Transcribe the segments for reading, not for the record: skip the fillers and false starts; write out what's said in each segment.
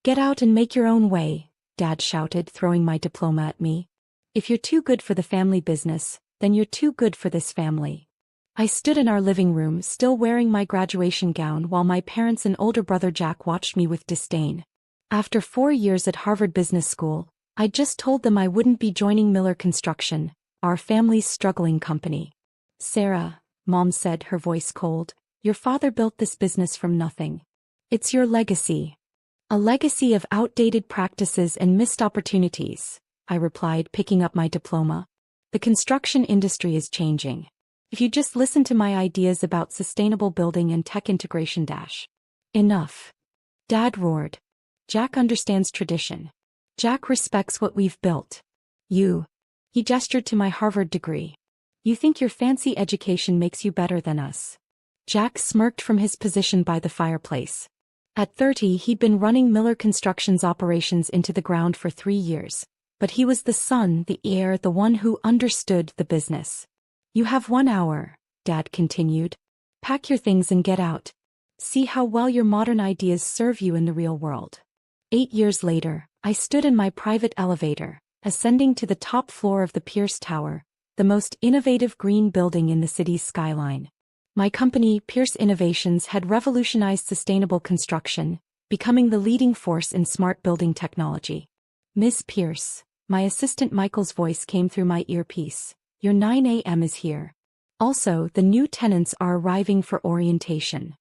Get out and make your own way, Dad shouted, throwing my diploma at me. If you're too good for the family business, then you're too good for this family. I stood in our living room, still wearing my graduation gown, while my parents and older brother Jack watched me with disdain. After 4 years at Harvard Business School, I just told them I wouldn't be joining Miller Construction, our family's struggling company. Sarah, Mom said, her voice cold, your father built this business from nothing. It's your legacy. A legacy of outdated practices and missed opportunities, I replied, picking up my diploma. The construction industry is changing. If you just listen to my ideas about sustainable building and tech integration. Enough. Dad roared. Jack understands tradition. Jack respects what we've built. You. He gestured to my Harvard degree. You think your fancy education makes you better than us. Jack smirked from his position by the fireplace. At 30, he'd been running Miller Construction's operations into the ground for 3 years. But he was the son, the heir, the one who understood the business. You have 1 hour, Dad continued. Pack your things and get out. See how well your modern ideas serve you in the real world. 8 years later, I stood in my private elevator, ascending to the top floor of the Pierce Tower, the most innovative green building in the city's skyline. My company, Pierce Innovations, had revolutionized sustainable construction, becoming the leading force in smart building technology. Miss Pierce, my assistant Michael's voice came through my earpiece. Your 9 a.m. is here. Also, the new tenants are arriving for orientation.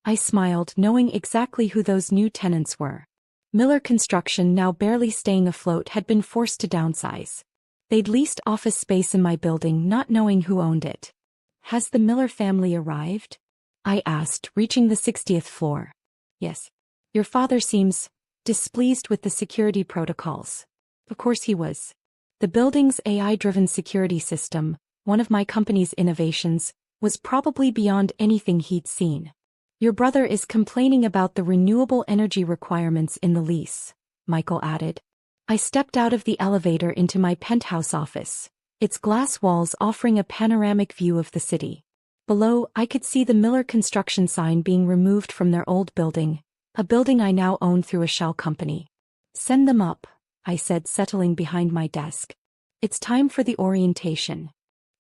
I smiled, knowing exactly who those new tenants were. Miller Construction, now barely staying afloat, had been forced to downsize. They'd leased office space in my building, not knowing who owned it. Has the Miller family arrived? I asked, reaching the 60th floor. Yes. Your father seems displeased with the security protocols. Of course he was. The building's AI-driven security system, one of my company's innovations, was probably beyond anything he'd seen. Your brother is complaining about the renewable energy requirements in the lease, Michael added. I stepped out of the elevator into my penthouse office, its glass walls offering a panoramic view of the city. Below, I could see the Miller Construction sign being removed from their old building, a building I now own through a shell company. Send them up, I said, settling behind my desk. It's time for the orientation.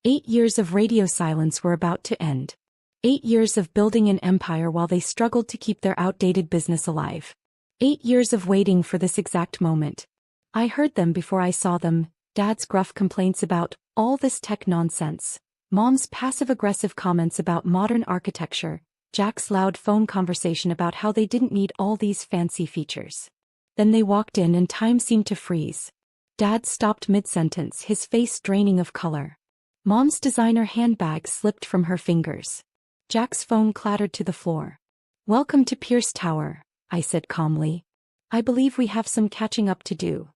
8 years of radio silence were about to end. 8 years of building an empire while they struggled to keep their outdated business alive. 8 years of waiting for this exact moment. I heard them before I saw them, Dad's gruff complaints about all this tech nonsense, Mom's passive-aggressive comments about modern architecture, Jack's loud phone conversation about how they didn't need all these fancy features. Then they walked in and time seemed to freeze. Dad stopped mid-sentence, his face draining of color. Mom's designer handbag slipped from her fingers. Jack's phone clattered to the floor. Welcome to Pierce Tower, I said calmly. I believe we have some catching up to do.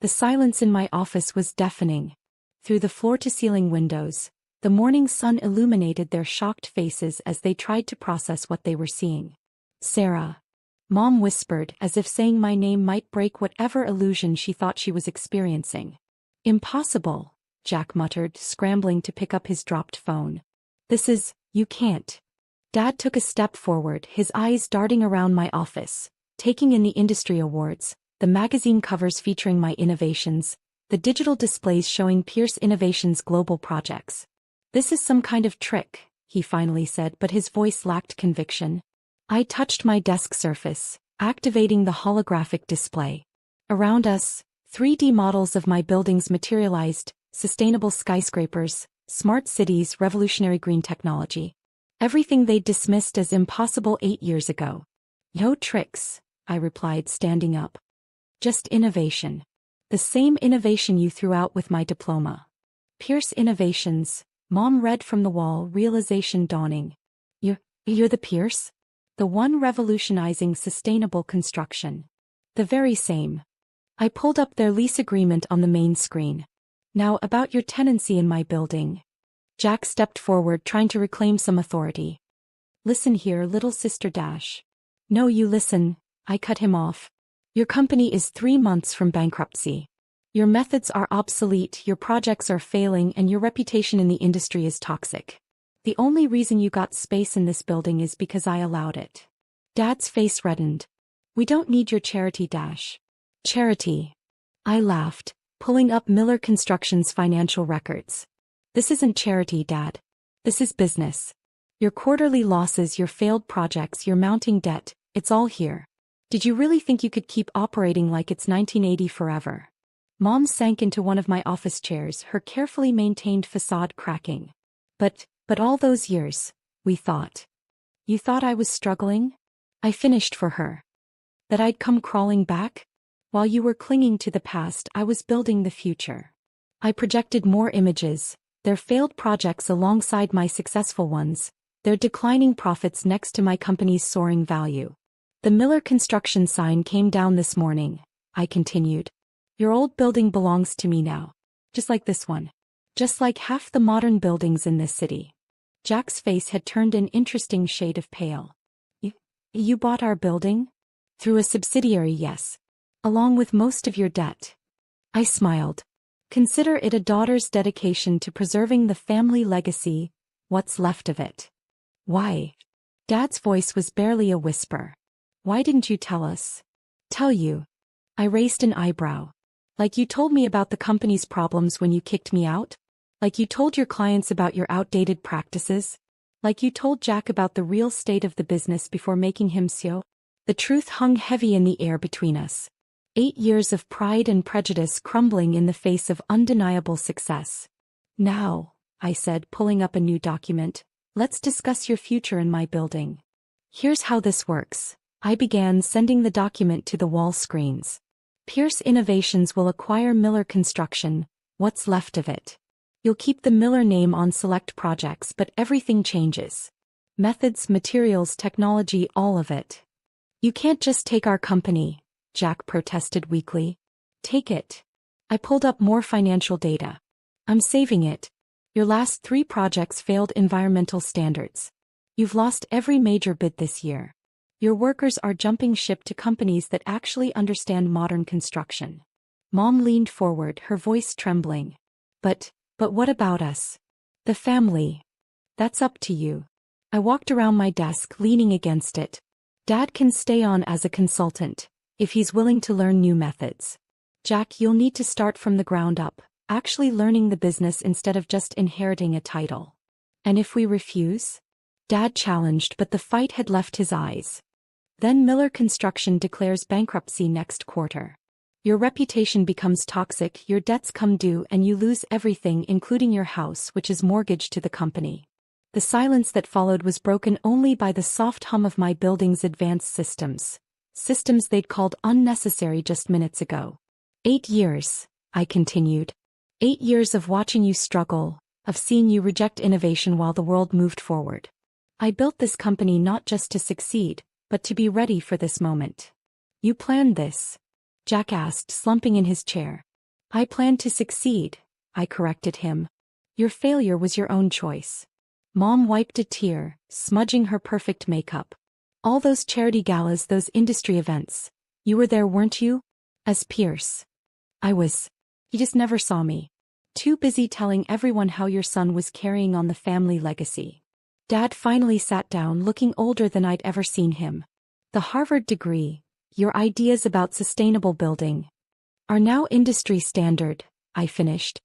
The silence in my office was deafening. Through the floor-to-ceiling windows, the morning sun illuminated their shocked faces as they tried to process what they were seeing. Sarah. Mom whispered, as if saying my name might break whatever illusion she thought she was experiencing. Impossible, Jack muttered, scrambling to pick up his dropped phone. You can't. Dad took a step forward, his eyes darting around my office, taking in the industry awards, the magazine covers featuring my innovations, the digital displays showing Pierce Innovations' global projects. This is some kind of trick, he finally said, but his voice lacked conviction. I touched my desk surface, activating the holographic display. Around us, 3D models of my buildings materialized, sustainable skyscrapers, smart cities, revolutionary green technology. Everything they'd dismissed as impossible 8 years ago. No tricks, I replied, standing up. Just innovation. The same innovation you threw out with my diploma. Pierce Innovations, Mom read from the wall, realization dawning. You're the Pierce? The one revolutionizing sustainable construction. The very same. I pulled up their lease agreement on the main screen. Now about your tenancy in my building. Jack stepped forward, trying to reclaim some authority. Listen here, little sister dash. No, you listen, I cut him off. Your company is 3 months from bankruptcy. Your methods are obsolete, your projects are failing, and your reputation in the industry is toxic. The only reason you got space in this building is because I allowed it. Dad's face reddened. We don't need your charity dash. Charity. I laughed, pulling up Miller Construction's financial records. This isn't charity, Dad. This is business. Your quarterly losses, your failed projects, your mounting debt, it's all here. Did you really think you could keep operating like it's 1980 forever? Mom sank into one of my office chairs, her carefully maintained facade cracking. But all those years, we thought. You thought I was struggling? I finished for her. That I'd come crawling back? While you were clinging to the past, I was building the future. I projected more images, their failed projects alongside my successful ones, their declining profits next to my company's soaring value. The Miller Construction sign came down this morning, I continued. Your old building belongs to me now. Just like this one. Just like half the modern buildings in this city. Jack's face had turned an interesting shade of pale. You bought our building? Through a subsidiary, yes. Along with most of your debt. I smiled. Consider it a daughter's dedication to preserving the family legacy, what's left of it. Why? Dad's voice was barely a whisper. Why didn't you tell us? Tell you. I raised an eyebrow. Like you told me about the company's problems when you kicked me out? Like you told your clients about your outdated practices? Like you told Jack about the real state of the business before making him CEO? The truth hung heavy in the air between us. 8 years of pride and prejudice crumbling in the face of undeniable success. Now, I said, pulling up a new document, let's discuss your future in my building. Here's how this works. I began sending the document to the wall screens. Pierce Innovations will acquire Miller Construction, what's left of it. You'll keep the Miller name on select projects, but everything changes. Methods, materials, technology, all of it. You can't just take our company, Jack protested weakly. Take it. I pulled up more financial data. I'm saving it. Your last 3 projects failed environmental standards. You've lost every major bid this year. Your workers are jumping ship to companies that actually understand modern construction. Mom leaned forward, her voice trembling. But what about us? The family. That's up to you. I walked around my desk, leaning against it. Dad can stay on as a consultant, if he's willing to learn new methods. Jack, you'll need to start from the ground up, actually learning the business instead of just inheriting a title. And if we refuse? Dad challenged, but the fight had left his eyes. Then Miller Construction declares bankruptcy next quarter. Your reputation becomes toxic, your debts come due, and you lose everything, including your house, which is mortgaged to the company. The silence that followed was broken only by the soft hum of my building's advanced systems. Systems they'd called unnecessary just minutes ago. 8 years, I continued. 8 years of watching you struggle, of seeing you reject innovation while the world moved forward. I built this company not just to succeed, but to be ready for this moment. You planned this? Jack asked, slumping in his chair. I planned to succeed, I corrected him. Your failure was your own choice. Mom wiped a tear, smudging her perfect makeup. All those charity galas, those industry events. You were there, weren't you? As Pierce. I was. You just never saw me. Too busy telling everyone how your son was carrying on the family legacy. Dad finally sat down, looking older than I'd ever seen him. The Harvard degree, your ideas about sustainable building, are now industry standard, I finished.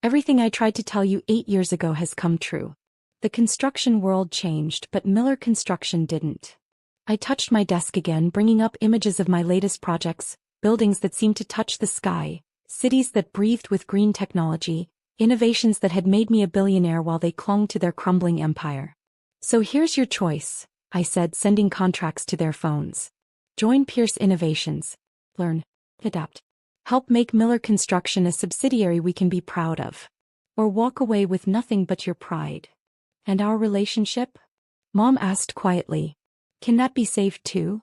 Everything I tried to tell you 8 years ago has come true. The construction world changed, but Miller Construction didn't. I touched my desk again, bringing up images of my latest projects, buildings that seemed to touch the sky, cities that breathed with green technology, innovations that had made me a billionaire while they clung to their crumbling empire. So here's your choice, I said, sending contracts to their phones. Join Pierce Innovations. Learn. Adapt. Help make Miller Construction a subsidiary we can be proud of. Or walk away with nothing but your pride. And our relationship? Mom asked quietly. Can that be saved too?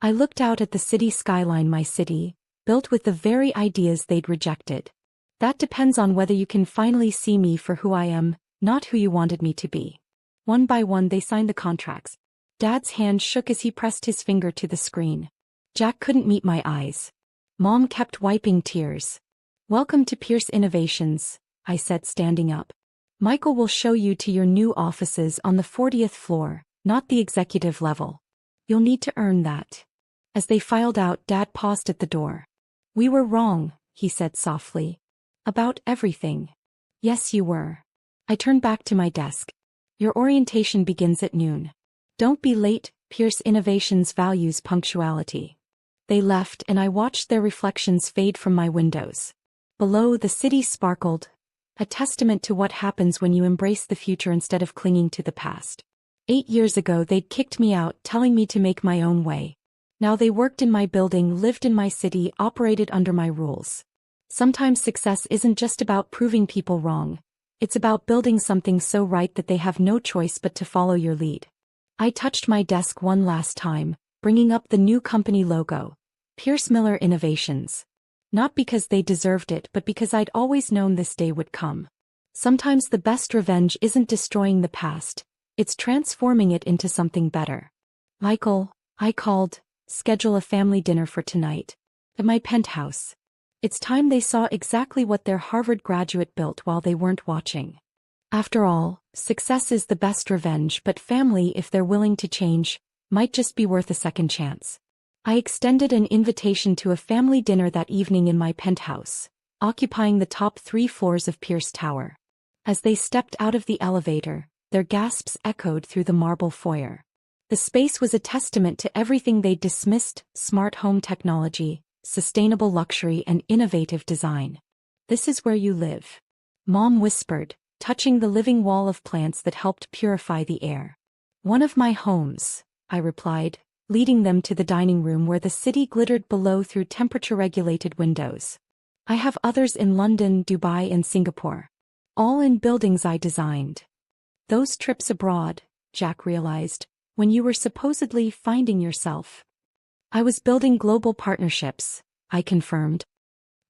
I looked out at the city skyline, my city, built with the very ideas they'd rejected. That depends on whether you can finally see me for who I am, not who you wanted me to be. One by one they signed the contracts. Dad's hand shook as he pressed his finger to the screen. Jack couldn't meet my eyes. Mom kept wiping tears. Welcome to Pierce Innovations, I said, standing up. Michael will show you to your new offices on the 40th floor, not the executive level. You'll need to earn that. As they filed out, Dad paused at the door. "We were wrong," he said softly. "About everything." "Yes, you were." I turned back to my desk. "Your orientation begins at noon. Don't be late, Pierce Innovations values punctuality." They left and I watched their reflections fade from my windows. Below, the city sparkled, a testament to what happens when you embrace the future instead of clinging to the past. 8 years ago they'd kicked me out, telling me to make my own way. Now they worked in my building, lived in my city, operated under my rules. Sometimes success isn't just about proving people wrong. It's about building something so right that they have no choice but to follow your lead. I touched my desk one last time, bringing up the new company logo, Pierce Miller Innovations. Not because they deserved it, but because I'd always known this day would come. Sometimes the best revenge isn't destroying the past, it's transforming it into something better. "Michael," I called, "schedule a family dinner for tonight. At my penthouse." It's time they saw exactly what their Harvard graduate built while they weren't watching. After all, success is the best revenge, but family, if they're willing to change, might just be worth a second chance. I extended an invitation to a family dinner that evening in my penthouse, occupying the top 3 floors of Pierce Tower. As they stepped out of the elevator, their gasps echoed through the marble foyer. The space was a testament to everything they'd dismissed: smart home technology, sustainable luxury, and innovative design. "This is where you live," Mom whispered, touching the living wall of plants that helped purify the air. "One of my homes," I replied, leading them to the dining room where the city glittered below through temperature-regulated windows. "I have others in London, Dubai, and Singapore. All in buildings I designed." "Those trips abroad," Jack realized, "when you were supposedly finding yourself." "I was building global partnerships," I confirmed.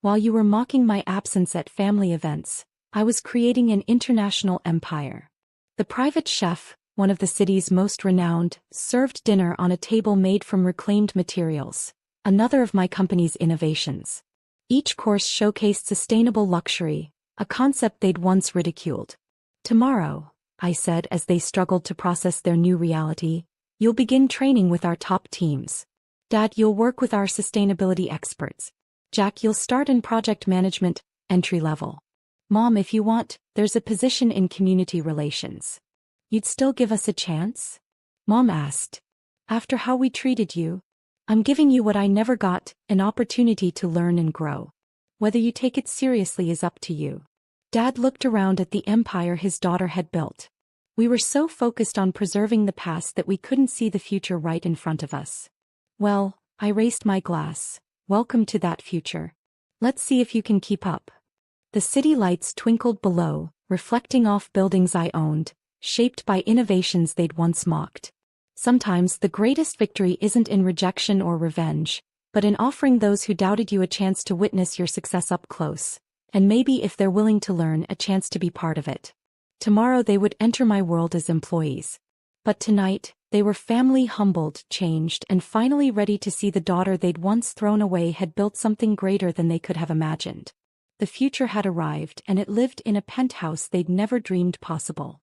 "While you were mocking my absence at family events, I was creating an international empire." The private chef, one of the city's most renowned, served dinner on a table made from reclaimed materials, another of my company's innovations. Each course showcased sustainable luxury, a concept they'd once ridiculed. "Tomorrow," I said as they struggled to process their new reality, "you'll begin training with our top teams. Dad, you'll work with our sustainability experts. Jack, you'll start in project management, entry level. Mom, if you want, there's a position in community relations. You'd still give us a chance?" Mom asked. "After how we treated you? I'm giving you what I never got, an opportunity to learn and grow. Whether you take it seriously is up to you." Dad looked around at the empire his daughter had built. We were so focused on preserving the past that we couldn't see the future right in front of us. "Well," I raised my glass, "welcome to that future. Let's see if you can keep up." The city lights twinkled below, reflecting off buildings I owned, shaped by innovations they'd once mocked. Sometimes the greatest victory isn't in rejection or revenge, but in offering those who doubted you a chance to witness your success up close, and maybe, if they're willing to learn, a chance to be part of it. Tomorrow they would enter my world as employees. But tonight, they were family, humbled, changed, and finally ready to see the daughter they'd once thrown away had built something greater than they could have imagined. The future had arrived, and it lived in a penthouse they'd never dreamed possible.